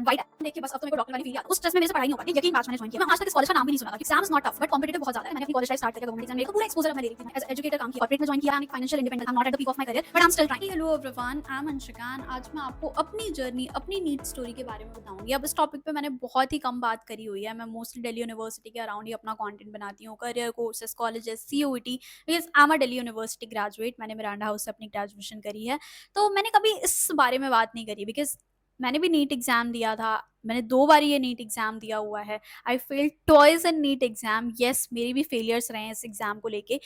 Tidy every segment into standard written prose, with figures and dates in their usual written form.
White देख के बस अब तो मेरे को डॉक्टर वाली फील आती है। उस स्ट्रेस में मेरे से पढ़ाई नहीं हो पाती। यकीन बात मैंने ज्वाइन किया। मैं आज तक इस कॉलेज का नाम भी नहीं सुना था। Exams not tough but competitive बहुत ज्यादा है। मैंने अपनी कॉलेज लाइफ स्टार्ट करके गवर्नमेंट एग्जाम मेरे को पूरा एक्सपोजर मैं ले रही थी। एज एजुकेटर काम किया, कॉर्पोरेट में ज्वाइन किया, and financial independence. I am not at the peak of my career but I am still trying. Hello everyone, I am Anshikan. आज मैं आपको अपनी जर्नी, अपनी नीट स्टोरी के बारे में बताऊंगी। अब इस टॉपिक पे मैंने बहुत ही कम बात करी हुई है। मैं मोस्टली दिल्ली यूनिवर्सिटी के अराउंड ही अपना कंटेंट बनाती हूँ। Career courses, colleges, CUET. Because I am a Delhi university graduate. मैंने मिरांडा हाउस से अपनी ग्रेजुएशन करी है। तो मैंने कभी इस बारे में बात नहीं करी बिकॉज मैंने भी नीट एग्जाम दिया था। मैंने 2 बार ये नीट एग्जाम दिया हुआ है। I failed twice in NEET exam. Yes, मेरी भी फेलियर्स रहे हैं इस एग्जाम को लेके।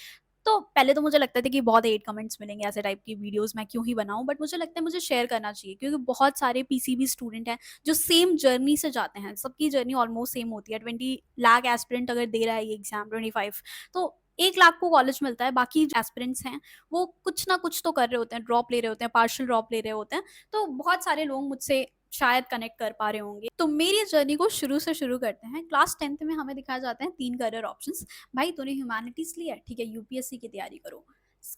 तो पहले तो मुझे लगता था कि बहुत हेट कमेंट्स मिलेंगे, ऐसे टाइप की वीडियोस मैं क्यों ही बनाऊं, बट मुझे लगता है मुझे शेयर करना चाहिए क्योंकि बहुत सारे पीसीबी स्टूडेंट हैं जो सेम जर्नी से जाते हैं। सबकी जर्नी ऑलमोस्ट सेम होती है। 20 लाख एस्पिरेंट अगर दे रहा है ये एग्जाम, 25, तो 1 लाख को कॉलेज मिलता है। बाकी एस्पिरेंट्स हैं वो कुछ ना कुछ तो कर रहे होते हैं, ड्रॉप ले रहे होते हैं, पार्शियल ड्रॉप ले रहे होते हैं। तो बहुत सारे लोग मुझसे शायद कनेक्ट कर पा रहे होंगे। तो मेरी जर्नी को शुरू से शुरू करते हैं। क्लास 10th में हमें दिखाया जाता है 3 करियर ऑप्शंस। भाई तूने ह्यूमैनिटीज ली है, ठीक है, यूपीएससी की तैयारी करो।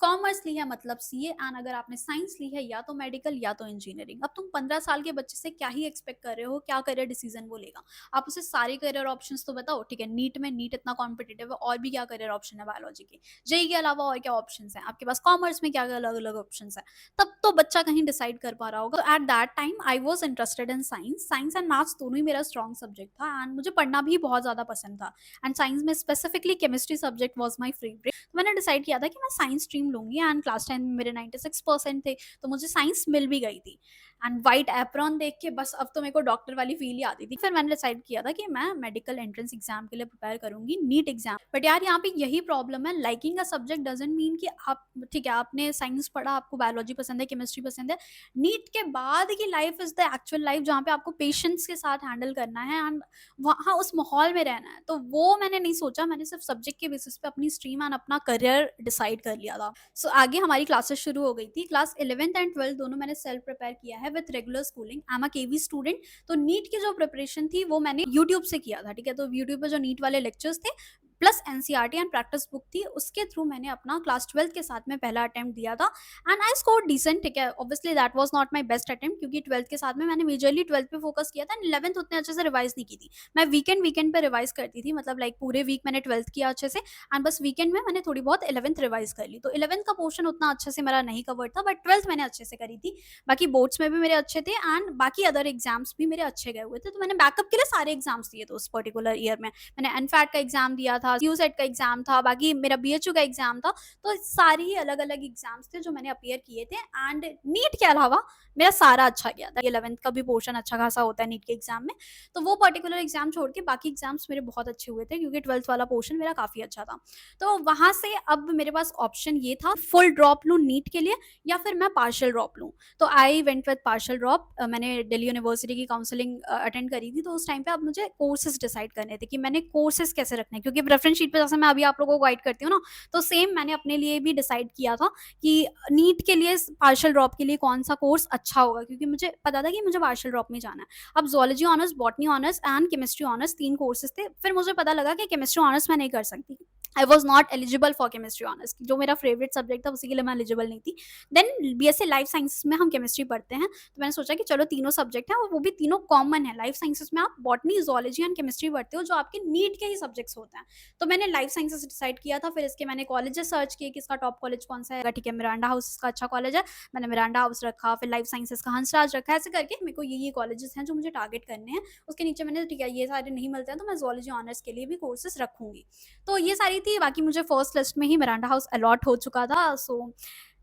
कॉमर्स ली है मतलब सीए, एंड अगर आपने साइंस ली है या तो मेडिकल या तो इंजीनियरिंग। अब तुम 15 साल के बच्चे से क्या ही एक्सपेक्ट कर रहे हो, क्या करियर डिसीजन वो लेगा। आप उसे सारे करियर ऑप्शंस तो बताओ, ठीक है। नीट में, नीट इतना कॉम्पिटेटिव है, और भी क्या करियर ऑप्शन है बायोलॉजी के। जेई के अलावा और क्या ऑप्शन है आपके पास, कॉमर्स में क्या अलग अलग ऑप्शन है। तब तो बच्चा कहीं डिसाइड कर पा रहा होगा। At that time I was interested in science. Science and maths दोनों ही मेरा स्ट्रॉन्ग सब्जेक्ट था, एंड मुझे पढ़ना भी बहुत ज्यादा पसंद था। एंड साइंस में specifically chemistry subject was my favourite. तो मैंने डिसाइड किया था कि मैं साइंस स्ट्रीम लूंगी, एंड क्लास 10 में मेरे 96% थे, तो मुझे साइंस मिल भी गई थी। एंड वाइट एप्रॉन देख के बस अब तो मेरे को डॉक्टर वाली फील ही आती थी। फिर मैंने डिसाइड किया था कि मैं मेडिकल एंट्रेंस एग्जाम के लिए प्रिपेयर करूंगी, नीट एग्जाम। बट यार यहाँ पे यही प्रॉब्लम है, लाइकिंग का सब्जेक्ट डजंट मीन कि आप, ठीक है, आपने साइंस पढ़ा, आपको बायोलॉजी पसंद है, केमिस्ट्री पसंद है। नीट के बाद की life is the actual life, जहाँ पे आपको पेशेंस के साथ हैंडल करना है एंड वहाँ उस माहौल में रहना है। तो वो मैंने नहीं सोचा। मैंने सिर्फ सब्जेक्ट के बेसिस पे अपनी स्ट्रीम एंड अपना करियर डिसाइड कर लिया था। सो आगे हमारी क्लासेस शुरू हो गई थी। क्लास 11th एंड 12th दोनों मैंने सेल्फ प्रिपेयर किया है with regular schooling. I am a KV student. तो नीट की जो प्रिपरेशन थी वो मैंने यूट्यूब से किया था, ठीक है। तो यूट्यूब पे जो नीट वाले लेक्चर्स थे plus NCERT and practice book थी, उसके थ्रू मैंने अपना क्लास 12th के साथ में पहला अटेम्प्ट दिया था। एंड आई स्कोर डिसेंट, ठीक है। Obviously that was not my best attempt क्योंकि 12th के साथ में मैंने मेजरली 12th पे फोकस किया था, एंड 11th उतने अच्छे से रिवाइज नहीं की थी। मैं वीकेंड पे रिवाइज करती थी, मतलब लाइक पूरे वीक मैंने 12th किया अच्छे से, एंड बस वीकेंड में मैंने थोड़ी बहुत 11th रिवाइज कर ली। तो 11th का पोर्शन उतना अच्छे से मेरा नहीं कवर था, बट 12th मैंने अच्छे से करी थी। बाकी बोर्ड्स में भी मेरे अच्छे थे, एंड बाकी अदर एग्जाम्स भी मेरे अच्छे गए हुए थे। तो मैंने बैकअप के लिए सारे एग्जाम्स दिए थे उस पर्टिकुलर ईयर में। मैंने एनफैट का एग्जाम दिया था, यूसेट का एग्जाम था, बाकी मेरा बीएचयू का एग्जाम था। तो सारी ही अलग अलग एग्जाम्स थे जो मैंने अपियर किए थे, एंड नीट के अलावा मेरा सारा अच्छा गया था। 11th का भी पोर्शन अच्छा खासा होता है नीट के एग्जाम में। तो वो पर्टिकुलर एग्जाम छोड़ के बाकी एग्जाम्स मेरे बहुत अच्छे हुए थे क्योंकि 12th वाला पोर्शन मेरा काफी अच्छा था। तो वहां से अब मेरे पास ऑप्शन ये था, फुल ड्रॉप लूं नीट के लिए या फिर मैं पार्शियल ड्रॉप लूं। तो I went with partial drop. मैंने दिल्ली यूनिवर्सिटी की काउंसलिंग अटेंड करी थी। तो उस टाइम पे अब मुझे कोर्सेज डिसाइड करने थे कि मैंने कोर्सेज कैसे रखने हैं, क्योंकि रेफरेंस शीट पे जैसे मैं अभी आप लोगों को गाइड करती हूँ ना, तो सेम मैंने अपने लिए भी डिसाइड किया था कि नीट के लिए, पार्शियल ड्रॉप के लिए कौन सा कोर्स अच्छा होगा, क्योंकि मुझे पता था कि मुझे पार्शियल ड्रॉप में जाना है। अब zoology honours, botany honours and chemistry honours 3 courses थे। फिर मुझे पता लगा कि केमिस्ट्री ऑनर्स मैं नहीं कर सकती। I was not eligible for chemistry honours, जो मेरा फेवरेट सब्जेक्ट था उसी के लिए मैं एलिजिबल नहीं थी। देन बीएससी लाइफ साइंसेस में हम केमिस्ट्री पढ़ते हैं, तो मैंने सोचा कि चलो तीनों सब्जेक्ट हैं और वो भी तीनों कॉमन है। लाइफ साइंसेस में आप बॉटनी, जोलॉजी एंड केमिस्ट्री पढ़ते हो जो आपके नीट के ही सब्जेक्ट्स होते हैं। तो मैंने लाइफ साइंसेस डिसाइड किया था। फिर इसके मैंने कॉलेजेस सर्च किए कि इसका टॉप कॉलेज कौन सा है। ठीक है, मिरांडा हाउस इसका अच्छा कॉलेज है, मैंने मिरांडा हाउस रखा। फिर लाइफ साइंसेस का हंसराज रखा। ऐसे करके मेरे को ये कॉलेजेस हैं जो मुझे टारगेट करने हैं। उसके नीचे मैंने, ठीक है, ये सारे नहीं मिलते हैं तो मैं जोलॉजी ऑनर्स के लिए भी कोर्सेज रखूंगी। तो ये सारी थी। बाकी मुझे फर्स्ट लिस्ट में ही मिरांडा हाउस अलॉट हो चुका था। सो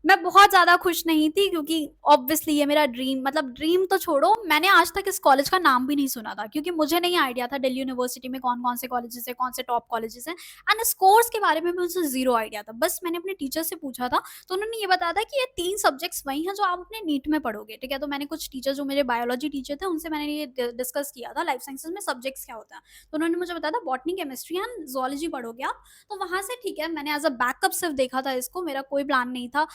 मैं बहुत ज़्यादा खुश नहीं थी क्योंकि ऑब्वियसली ये मेरा ड्रीम, मतलब ड्रीम तो छोड़ो, मैंने आज तक इस कॉलेज का नाम भी नहीं सुना था क्योंकि मुझे नहीं आइडिया था दिल्ली यूनिवर्सिटी में कौन कौन से कॉलेजेस है, कौन से टॉप कॉलेजेस हैं। एंड इस कोर्स के बारे में भी मुझे जीरो आइडिया था। बस मैंने अपने टीचर से पूछा था, तो उन्होंने ये बताया था कि ये 3 सब्जेक्ट्स वही हैं जो आप अपने नीट में पढ़ोगे, ठीक है। तो मैंने कुछ टीचर, जो मेरे बायोलॉजी टीचर थे, उनसे मैंने ये डिस्कस किया था लाइफ साइंसेज में सब्जेक्ट्स क्या होता है। तो उन्होंने मुझे बताया था बॉटनी, केमिस्ट्री एंड जोलॉजी पढ़ोगे आप। तो वहां से ठीक है, मैंने एज अ बैकअप सिर्फ देखा था इसको, मेरा कोई प्लान नहीं था।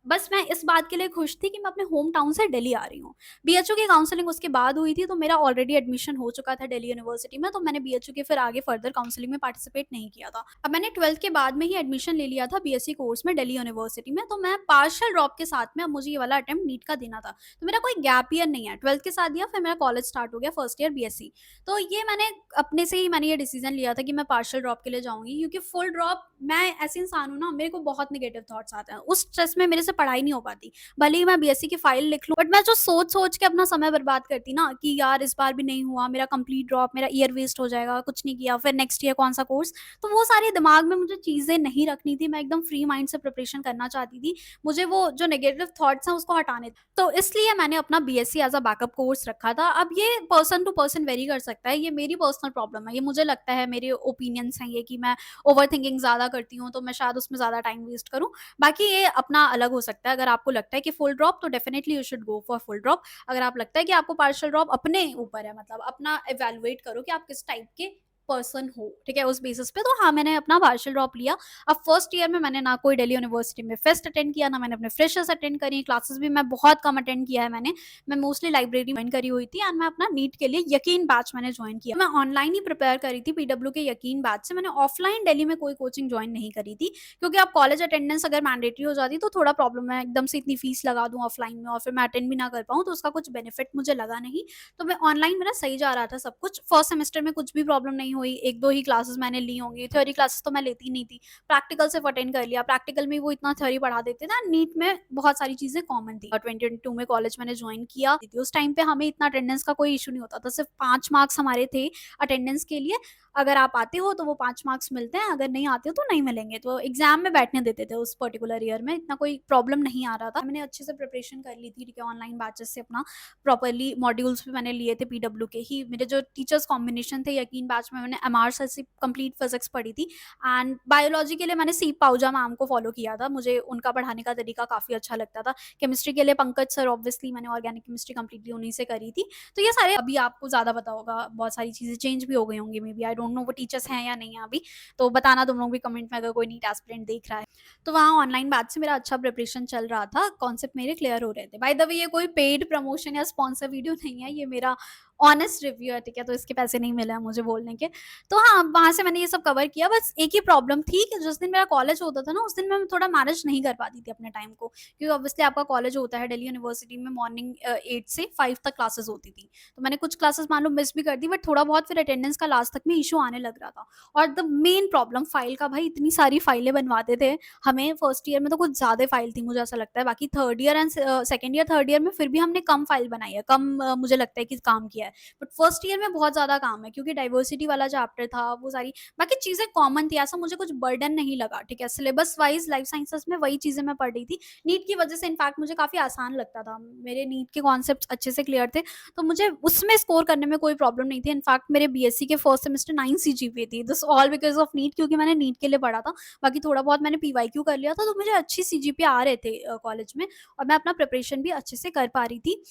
बस मैं इस बात के लिए खुश थी कि मैं अपने होम टाउन से दिल्ली आ रही हूँ। बीएचयू की काउंसलिंग उसके बाद हुई थी, तो मेरा ऑलरेडी एडमिशन हो चुका था दिल्ली यूनिवर्सिटी में, तो मैंने बीएचयू के फिर आगे फर्दर काउंसलिंग में पार्टिसिपेट नहीं किया था। अब मैंने 12th के बाद में ही एडमिशन ले लिया था बीएससी कोर्स में दिल्ली यूनिवर्सिटी में, तो मैं पार्शियल ड्रॉप के साथ में अब मुझे ये वाला अटेम्प्ट नीट का देना था। तो मेरा कोई गैप ईयर नहीं है, 12th के साथ दिया, फिर मेरा कॉलेज स्टार्ट हो गया, फर्स्ट ईयर बीएससी। तो ये मैंने अपने से ही मैंने ये डिसीजन लिया था कि मैं पार्शियल ड्रॉप के लिए जाऊंगी, क्योंकि फुल ड्रॉप मैं ऐसी इंसान हूँ ना, मेरे को बहुत नेगेटिव थॉट्स आते हैं, उस स्ट्रेस में मेरे से पढ़ाई नहीं हो पाती। भले ही मैं बीएससी की फाइल लिख लूँ, बट मैं जो सोच-सोच के अपना समय बर्बाद करती ना कि यार इस बार भी नहीं हुआ, मेरा कंप्लीट ड्रॉप, मेरा ईयर वेस्ट हो जाएगा, कुछ नहीं किया, फिर नेक्स्ट ईयर कौन-सा कोर्स, तो वो सारी दिमाग में मुझे चीज़ें नहीं रखनी थी, मैं एकदम फ्री माइंड से प्रिपरेशन करना चाहती थी। मुझे वो जो नेगेटिव थॉट्स हैं उसको हटाने थे। तो इसलिए मैंने अपना BSc as a backup course रखा था। अब ये पर्सन टू पर्सन वेरी कर सकता है, ये मेरी पर्सनल प्रॉब्लम है, ये मुझे लगता है, मेरे ओपिनियंस हैं ये कि मैं ओवरथिंकिंग ज़्यादा करती हूँ, तो मैं शायद उसमें ज़्यादा टाइम वेस्ट करूँ। बाकी ये अपना अलग हो सकता है, अगर आपको लगता है कि फुल ड्रॉप, तो definitely you should go for full drop. अगर आप लगता है कि आपको पार्शियल ड्रॉप, अपने ऊपर है, मतलब अपना इवैल्यूएट करो कि आप किस टाइप के पर्सन हो, ठीक है, उस बेसिस पे। तो हाँ, मैंने अपना पार्शियल ड्रॉप लिया। अब फर्स्ट ईयर में मैंने ना कोई दिल्ली यूनिवर्सिटी में फेस्ट अटेंड किया, ना मैंने अपने फ्रेशर्स अटेंड करी, क्लासेस भी मैं बहुत कम अटेंड किया है मैंने। मैं मोस्टली लाइब्रेरी ज्वाइन करी हुई थी, एंड मैं अपना नीट के लिए यकीन बैच मैंने ज्वाइन किया। मैं ऑनलाइन ही प्रिपेयर करी थी पीडब्ल्यू के यकीन बैच से, मैंने ऑफलाइन दिल्ली में कोई कोचिंग ज्वाइन नहीं करी थी, क्योंकि अब कॉलेज अटेंडेंस अगर मैंडेटरी हो जाती तो थोड़ा प्रॉब्लम है, एकदम से इतनी फीस लगा दूँ ऑफलाइन में और फिर मैं अटेंड भी ना कर पाऊँ, तो उसका कुछ बेनिफिट मुझे लगा नहीं। तो मैं ऑनलाइन, मेरा सही जा रहा था सब कुछ। फर्स्ट सेमेस्टर में कुछ भी प्रॉब्लम नहीं हुई, 1-2 ही क्लासेस मैंने ली होंगी, थ्योरी क्लासेस तो मैं लेती ही नहीं थी। प्रैक्टिकल सिर्फ अटेंड कर लिया, प्रैक्टिकल में वो इतना थ्योरी पढ़ा देते थे, नीट में बहुत सारी चीज़ें कॉमन थी। 2022 में कॉलेज मैंने जॉइन किया, उस टाइम पे हमें इतना अटेंडेंस का कोई इश्यू नहीं होता था, सिर्फ 5 मार्क्स हमारे थे अटेंडेंस के लिए। अगर आप आते हो तो वो 5 मार्क्स मिलते हैं, अगर नहीं आते हो तो नहीं मिलेंगे। तो एग्ज़ाम में बैठने देते थे उस पर्टिकुलर ईयर में, इतना कोई प्रॉब्लम नहीं आ रहा था। मैंने अच्छे से प्रिपरेशन कर ली थी, ठीक है, ऑनलाइन बैचेस से अपना प्रॉपर्ली मॉड्यूल्स भी मैंने लिए थे पीडब्ल्यू के ही। मेरे जो टीचर्स कॉम्बिनेशन थे यकीन बैच में, मैंने एमआर सर से कंप्लीट फिजिक्स पढ़ी थी, एंड बायोलॉजी के लिए मैंने सी पाहुजा मैम को फॉलो किया था। मुझे उनका पढ़ाने का तरीका काफ़ी अच्छा लगता था। केमिस्ट्री के लिए पंकज सर, ऑब्वियसली मैंने ऑर्गेनिक केमिस्ट्री कंप्लीटली उन्हीं से करी थी। तो ये सारे अभी आपको ज़्यादा पता होगा, बहुत सारी चीज़ें चेंज भी हो गई होंगी, maybe I don't know वो टीचर्स हैं या नहीं हैं अभी। तो बताना तुम लोग भी कमेंट में अगर कोई नीट एस्पिरेंट देख रहा है। तो वहाँ ऑनलाइन बैच से मेरा अच्छा प्रिपरेशन चल रहा था, कॉन्सेप्ट मेरे क्लियर हो रहे थे। बाय द वे, ये कोई पेड प्रमोशन या स्पॉन्सर वीडियो नहीं है, ये मेरा ऑनेस्ट रिव्यू है, ठीक है, तो इसके पैसे नहीं मिले हैं मुझे बोलने के। तो हाँ, वहाँ से मैंने ये सब कवर किया। बस एक ही प्रॉब्लम थी कि जिस दिन मेरा कॉलेज होता था ना, उस दिन मैं थोड़ा मैनेज नहीं कर पाती थी अपने टाइम को, क्योंकि ऑब्वियसली आपका कॉलेज होता है दिल्ली यूनिवर्सिटी में, मॉर्निंग 8 से 5 तक क्लासेस होती थी। तो मैंने कुछ क्लासेस मान लो मिस भी कर दी, बट थोड़ा बहुत फिर अटेंडेंस का लास्ट तक में इशू आने लग रहा था। और द मेन प्रॉब्लम फाइल का, भाई इतनी सारी फाइलें बनवाते थे हमें। फर्स्ट ईयर में तो कुछ ज़्यादा फाइल थी मुझे ऐसा लगता है, बाकी third year and second year, third year में फिर भी हमने कम फाइल बनाई है, कम मुझे लगता है कि काम किया है। बट फर्स्ट ईयर में बहुत ज़्यादा काम है, क्योंकि डाइवर्सिटी वाला चैप्टर था, वो सारी बाकी चीज़ें कॉमन थी, ऐसा मुझे कुछ बर्डन नहीं लगा, ठीक है। सिलेबस वाइज लाइफ साइंसेस में वही चीज़ें मैं पढ़ रही थी। नीट की वजह से इनफैक्ट मुझे काफ़ी आसान लगता था, मेरे नीट के कॉन्सेप्ट अच्छे से क्लियर थे, तो मुझे उसमें स्कोर करने में कोई प्रॉब्लम नहीं थी। इनफैक्ट मेरे बीएससी के फर्स्ट सेमेस्टर 9 सीजीपीए थी, this all because of NEET, क्योंकि मैंने नीट के लिए पढ़ा था। बाकी थोड़ा बहुत मैंने पीवाईक्यू कर लिया था, तो मुझे अच्छी सीजीपीए आ रहे थे कॉलेज में, और मैं अपना प्रिपरेशन भी अच्छे से कर पा रही थी।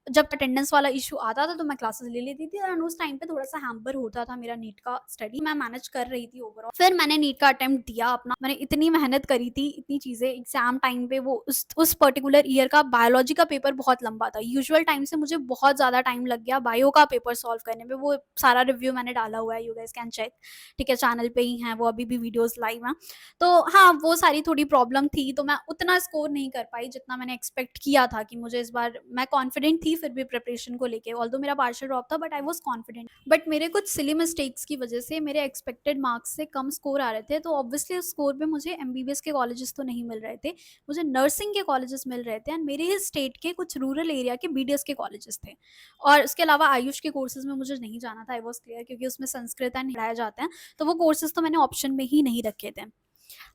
जब अटेंडेंस वाला इश्यू आता था तो मैं क्लासेस ले लेती थी, और उस टाइम पे थोड़ा-सा हैम्पर होता था मेरा नीट का स्टडी, मैं मैनेज कर रही थी ओवरऑल। फिर मैंने नीट का अटेम्प्ट दिया अपना, मैंने इतनी मेहनत करी थी, इतनी चीज़ें एग्ज़ाम टाइम पे, वो उस पर्टिकुलर ईयर का बायोलॉजी का पेपर बहुत लंबा था। यूजुअल टाइम से मुझे बहुत ज़्यादा टाइम लग गया बायो का पेपर सॉल्व करने में, वो सारा रिव्यू मैंने डाला हुआ है, यू गाइज़ कैन चेक, ठीक है, चैनल पे ही हैं वो, अभी भी वीडियोज़ लाइव हैं। तो हाँ, वो सारी थोड़ी प्रॉब्लम थी, तो मैं उतना स्कोर नहीं कर पाई जितना मैंने एक्सपेक्ट किया था कि मुझे इस बार, मैं कॉन्फिडेंट थी फिर भी प्रिपरेशन को लेके, ऑल्दो मेरा पार्शियल ड्रॉप था, but I was confident. But मेरे कुछ सिली मिस्टेक्स की वजह से मेरे एक्सपेक्टेड मार्क्स से कम स्कोर आ रहे थे, तो ऑब्वियसली उस स्कोर पे मुझे एमबीबीएस के कॉलेजेस तो नहीं मिल रहे थे, मुझे नर्सिंग के कॉलेजेस मिल रहे थे, एंड मेरे ही स्टेट के कुछ रूरल एरिया के बीडीएस के कॉलेजेस थे। और उसके अलावा आयुष के कोर्सेज में मुझे नहीं जाना था, आई वाज़ क्लियर, क्योंकि उसमें संस्कृत एंड पढ़ाए जाते हैं, तो वो कोर्सेज तो मैंने ऑप्शन में ही नहीं रखे थे।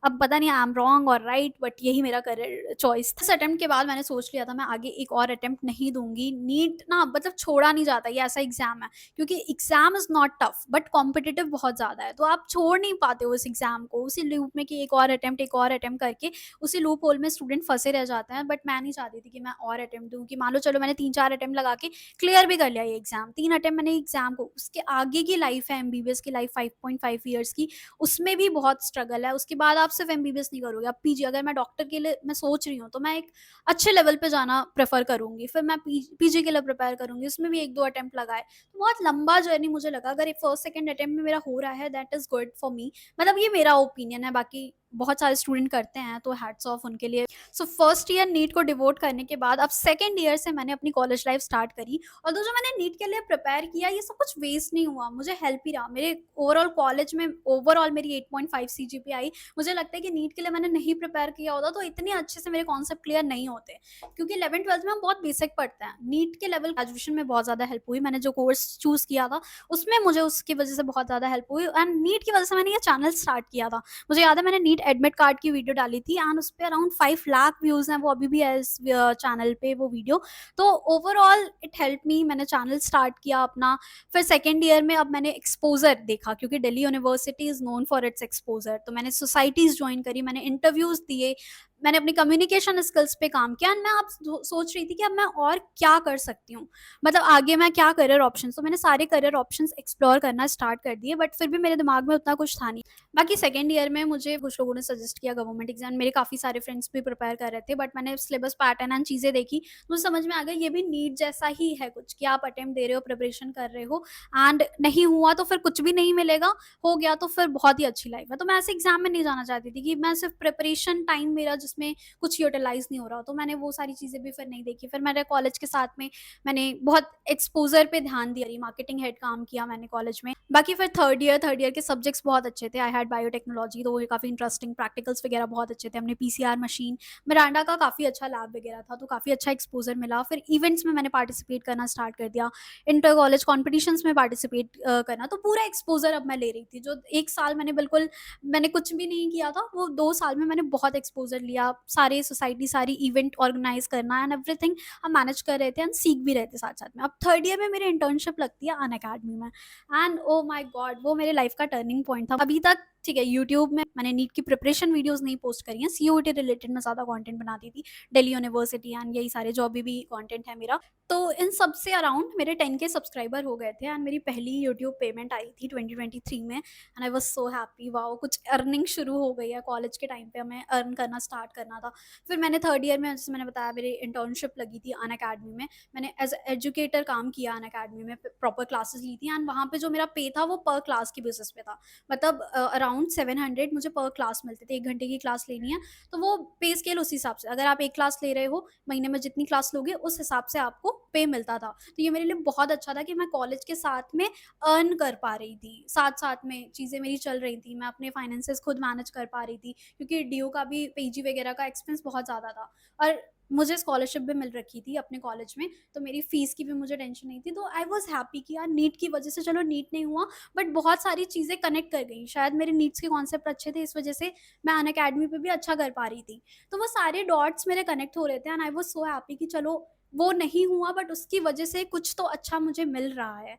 अब पता नहीं आई एम रॉन्ग और राइट, बट यही मेरा करियर चॉइस था। इस अटेम्प्ट के बाद मैंने सोच लिया था मैं आगे एक और अटेम्प्ट नहीं दूँगी। नीट ना मतलब छोड़ा नहीं जाता, ये ऐसा एग्ज़ाम है, क्योंकि exam is not tough but competitive बहुत ज़्यादा है, तो आप छोड़ नहीं पाते हो इस एग्ज़ाम को उसी लूप में कि एक और अटेम्प्ट करके उसी लूप होल में स्टूडेंट फँसे रह जाते हैं। बट मैं नहीं चाहती थी कि मैं और अटेम्प्ट दूँ, कि मान लो चलो मैंने 3-4 अटेम्प्ट लगा के क्लियर भी कर लिया ये एग्ज़ाम, 3 अटेम्प्ट मैंने एग्ज़ाम को, उसके आगे की लाइफ़ है एमबीबीएस की लाइफ़ 5.5 ईयर्स की, उसमें भी बहुत स्ट्रगल है। उसके बाद आप आप सिर्फ एमबीबीएस नहीं करोगे, आप पीजी, अगर मैं डॉक्टर के लिए मैं सोच रही हूँ तो मैं एक अच्छे लेवल पे जाना प्रेफर करूंगी, फिर मैं पीजी के लिए प्रिपेयर करूंगी, उसमें भी 1-2 अटेम्प्ट लगाए, तो बहुत लंबा जर्नी मुझे लगा। अगर फर्स्ट सेकंड अटेम्प्ट में मेरा हो रहा है, that is good for me, मतलब ये मेरा ओपिनियन है, बाकी बहुत सारे स्टूडेंट करते हैं तो हैट्स ऑफ उनके लिए। सो फर्स्ट ईयर नीट को डिवोट करने के बाद अब सेकंड ईयर से मैंने अपनी कॉलेज लाइफ स्टार्ट करी, और जो मैंने नीट के लिए प्रिपेयर किया ये सब कुछ वेस्ट नहीं हुआ, मुझे हेल्प ही रहा। मेरे ओवरऑल कॉलेज में ओवरऑल मेरी 8.5 सीजीपीए आई। मुझे लगता है कि नीट के लिए मैंने नहीं प्रिपेयर किया होता तो इतने अच्छे से मेरे कॉन्सेप्ट क्लियर नहीं होते, क्योंकि 11th-12th में हम बहुत बेसिक पढ़ते हैं। नीट के लेवल ग्रेजुएशन में बहुत ज़्यादा हेल्प हुई, मैंने जो कोर्स चूज़ किया था उसमें मुझे उसकी वजह से बहुत ज़्यादा हेल्प हुई, एंड नीट की वजह से मैंने ये चैनल स्टार्ट किया था। मुझे याद है मैंने नीट एडमिट कार्ड की वीडियो डाली थी एंड उस पे अराउंड 5 लाख व्यूज हैं, वो अभी भी है इस चैनल पे वो वीडियो। तो ओवरऑल इट हेल्प मी, मैंने चैनल स्टार्ट किया अपना। फिर सेकेंड ईयर में अब मैंने एक्सपोजर देखा, क्योंकि Delhi university is known for its exposure, तो मैंने सोसाइटीज ज्वाइन करी, मैंने इंटरव्यूज दिए, मैंने अपनी कम्युनिकेशन स्किल्स पे काम किया, एंड मैं अब सोच रही थी कि अब मैं और क्या कर सकती हूँ, मतलब आगे मैं क्या करियर ऑप्शन, तो मैंने सारे करियर ऑप्शंस एक्सप्लोर करना स्टार्ट कर दिए, बट फिर भी मेरे दिमाग में उतना कुछ था नहीं। बाकी सेकेंड ईयर में मुझे कुछ लोगों ने सजेस्ट किया गवर्नमेंट एग्जाम, मेरे काफ़ी सारे फ्रेंड्स भी प्रिपेयर कर रहे थे, बट मैंने सिलेबस पैटर्न एंड चीज़ें देखी, मुझे समझ में आ गया ये भी नीट जैसा ही है कुछ, कि आप अटेम्प्ट दे रहे हो, प्रिपरेशन कर रहे हो, एंड नहीं हुआ तो फिर कुछ भी नहीं मिलेगा, हो गया तो फिर बहुत ही अच्छी लाइफ है। तो मैं ऐसे एग्जाम में नहीं जाना चाहती थी कि मैं सिर्फ प्रिपरेशन टाइम मेरा जिसमें कुछ यूटिलाइज नहीं हो रहा, तो मैंने वो सारी चीज़ें भी फिर नहीं देखी। फिर मेरे कॉलेज के साथ में मैंने बहुत एक्सपोजर पे ध्यान दिया, मार्केटिंग हेड काम किया मैंने कॉलेज में। बाकी फिर थर्ड ईयर के सब्जेक्ट्स बहुत अच्छे थे, आई हैड बायोटेक्नोलॉजी, तो वो काफ़ी इंटरेस्टिंग, प्रैक्टिकल्स वगैरह बहुत अच्छे थे, हमने पीसीआर मशीन, मिरांडा का काफ़ी अच्छा लैब वगैरह था, तो काफ़ी अच्छा एक्सपोजर मिला। फिर इवेंट्स में मैंने पार्टिसिपेट करना स्टार्ट कर दिया, इंटर कॉलेज कॉम्पिटिशन्स में पार्टिसिपेट करना, तो पूरा एक्सपोजर अब मैं ले रही थी। जो एक साल मैंने कुछ भी नहीं किया था, वो 2 साल में मैंने बहुत एक्सपोजर लिया, सारे सोसाइटी, सारी इवेंट ऑर्गेनाइज करना एंड एवरीथिंग हम मैनेज कर रहे थे एंड सीख भी रहे थे साथ साथ में। अब थर्ड ईयर में मेरी इंटर्नशिप लगती है अनअकैडमी में, एंड ओ माय गॉड, वो मेरे लाइफ का टर्निंग पॉइंट था। अभी तक ठीक है, यूट्यूब में मैंने नीट की प्रिपरेशन वीडियोस नहीं पोस्ट करी हैं, सीओटी रिलेटेड मैं ज़्यादा कंटेंट बनाती थी, दिल्ली यूनिवर्सिटी एंड यही सारे जो अभी भी कंटेंट है मेरा। तो इन सब से अराउंड मेरे 10K सब्सक्राइबर हो गए थे, एंड मेरी पहली यूट्यूब पेमेंट आई थी 2023 में, and I was so happy, wow कुछ अर्निंग शुरू हो गई है। कॉलेज के टाइम पे हमें अर्न करना स्टार्ट करना था। फिर मैंने थर्ड ईयर में, जैसे मैंने बताया, मेरी इंटर्नशिप लगी थी अनअकैडमी में, मैंने एज एजुकेटर काम किया अनअकैडमी में, प्रॉपर क्लासेस ली थी, एंड वहाँ पे जो मेरा पे था वो पर क्लास की बेसिस पे था, मतलब अराउंड 700 मुझे पर क्लास मिलते थे। 1 घंटे की क्लास लेनी है तो वो पे स्केल उस हिसाब से, अगर आप एक क्लास ले रहे हो, महीने में जितनी क्लास लोगे उस हिसाब से आपको पे मिलता था। तो ये मेरे लिए बहुत अच्छा था कि मैं कॉलेज के साथ में अर्न कर पा रही थी, साथ साथ में चीज़ें मेरी चल रही थी, मैं अपने फाइनेंसेस खुद मैनेज कर पा रही थी, क्योंकि ड्यू का भी, पीजी वगैरह का एक्सपेंस बहुत ज़्यादा था, और मुझे स्कॉलरशिप भी मिल रखी थी अपने कॉलेज में, तो मेरी फीस की भी मुझे टेंशन नहीं थी। तो आई वाज हैप्पी कि यार नीट की वजह से, चलो नीट नहीं हुआ बट बहुत सारी चीज़ें कनेक्ट कर गई, शायद मेरे नीट्स के कॉन्सेप्ट अच्छे थे, इस वजह से मैं अनअकैडमी पे भी अच्छा कर पा रही थी। तो वो सारे डॉट्स मेरे कनेक्ट हो रहे थे, and I was so happy कि चलो वो नहीं हुआ बट उसकी वजह से कुछ तो अच्छा मुझे मिल रहा है।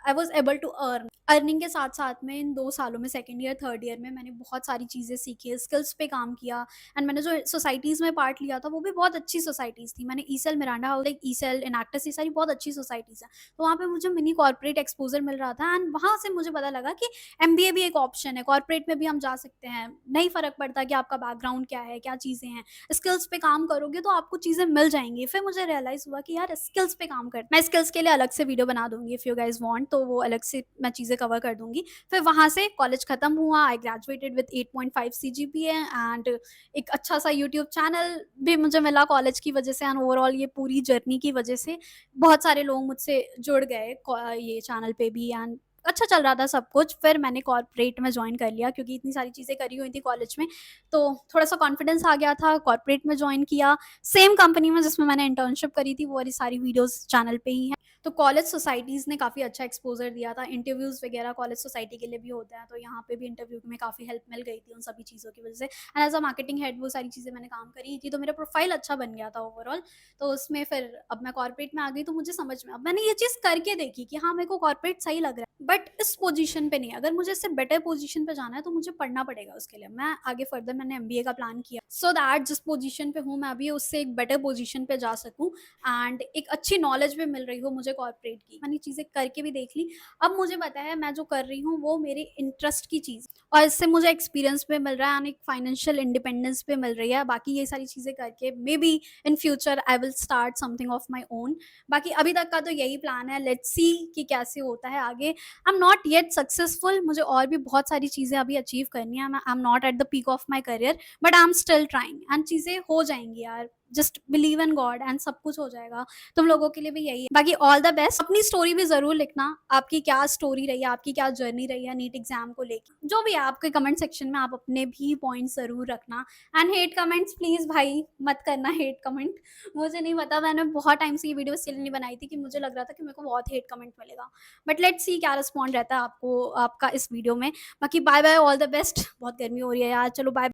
I was able to earn. Earning के साथ साथ में इन 2 सालों में, सेकेंड ईयर थर्ड ईयर में, मैंने बहुत सारी चीज़ें सीखी, स्किल्स पे काम किया, एंड मैंने जो सोसाइटीज़ में पार्ट लिया था वो भी बहुत अच्छी सोसाइटीज़ थी। मैंने ECIL, Miranda house, like ECIL, इनैक्टस, ये सारी बहुत अच्छी सोसाइटीज़ हैं, तो वहाँ पे मुझे मिनी कॉर्पोरेट एक्सपोजर मिल रहा था, एंड वहाँ से मुझे पता लगा कि एमबीए भी एक ऑप्शन है, कॉर्पोरेट में भी हम जा सकते हैं, नहीं फ़र्क पड़ता कि आपका बैकग्राउंड क्या है, क्या चीज़ें हैं, स्किल्स पे काम करोगे तो आपको चीज़ें मिल जाएंगी। फिर मुझे रियलाइज़ हुआ कि यार स्किल्स पे काम कर, मैं स्किल्स के लिए अलग से वीडियो बना दूंगी, इफ़ यू गाइज वांट, तो वो अलग से मैं चीज़ें कवर कर दूंगी। फिर वहाँ से कॉलेज खत्म हुआ, I graduated with 8.5 CGPA, and एक अच्छा सा यूट्यूब चैनल भी मुझे मिला कॉलेज की वजह से, एंड ओवरऑल ये पूरी जर्नी की वजह से बहुत सारे लोग मुझसे जुड़ गए ये चैनल पे भी, एंड अच्छा चल रहा था सब कुछ। फिर मैंने कॉर्पोरेट में ज्वाइन कर लिया, क्योंकि इतनी सारी चीज़ें करी हुई थी कॉलेज में, तो थोड़ा सा कॉन्फिडेंस आ गया था, कॉर्पोरेट में ज्वाइन किया, सेम कंपनी में जिसमें मैंने इंटर्नशिप करी थी, वो वाली सारी वीडियोस चैनल पे ही हैं। तो कॉलेज सोसाइटीज़ ने काफ़ी अच्छा एक्सपोजर दिया था, इंटरव्यूज़ वगैरह कॉलेज सोसाइटी के लिए भी होते हैं, तो यहाँ पे भी इंटरव्यू में काफ़ी हेल्प मिल गई थी उन सभी चीज़ों की वजह से, and as a marketing head वो सारी चीज़ें मैंने काम करी थी, तो मेरा प्रोफाइल अच्छा बन गया था ओवरऑल। तो उसमें फिर अब मैं कॉर्पोरेट में आ गई, तो मुझे समझ में, अब मैंने ये चीज़ करके देखी कि हाँ, मेरे को कॉर्पोरेट सही लग रहा है, बट इस पोजीशन पे नहीं, अगर मुझे इससे बेटर पोजीशन पे जाना है तो मुझे पढ़ना पड़ेगा उसके लिए। मैं आगे फर्दर मैंने एमबीए का प्लान किया, सो दैट जिस पोजीशन पे हूँ मैं अभी, उससे एक बेटर पोजीशन पे जा सकूँ, एंड एक अच्छी नॉलेज भी मिल रही हो मुझे मुझे कॉर्पोरेट की, मैंने चीज़ें करके भी देख ली। अब मुझे पता है मैं जो कर रही हूँ वो मेरे इंटरेस्ट की चीज़, और इससे मुझे एक्सपीरियंस भी मिल रहा है एंड एक फाइनेंशियल इंडिपेंडेंस भी मिल रही है। बाकी ये सारी चीज़ें करके may be in future I will start something of my own. बाकी अभी तक का तो यही प्लान है, लेट्स सी कि कैसे होता है आगे। आई एम नॉट येट सक्सेसफुल, मुझे और भी बहुत सारी चीज़ें अभी अचीव करनी है। आई am not at the peak of my career, but I am still trying and चीज़ें हो जाएंगी यार। Just believe in God and सब कुछ हो जाएगा। तुम लोगों के लिए भी यही है। बाकी ऑल द बेस्ट। अपनी स्टोरी भी ज़रूर लिखना, आपकी क्या स्टोरी रही है, आपकी क्या जर्नी रही है नीट एग्जाम को लेके। जो भी है आपके कमेंट सेक्शन में आप अपने भी पॉइंट्स ज़रूर रखना। एंड हेट कमेंट्स प्लीज़ भाई मत करना हेट कमेंट। मुझे नहीं पता, मैंने बहुत टाइम से ये वीडियो इसलिए नहीं बनाई थी कि मुझे लग रहा था कि मेरे को बहुत हेट कमेंट मिलेगा। बट लेट्स सी क्या रिस्पॉन्ड रहता है आपको आपका इस वीडियो में। बाकी bye bye, all the best. बहुत गर्मी हो रही है यार, चलो बाय।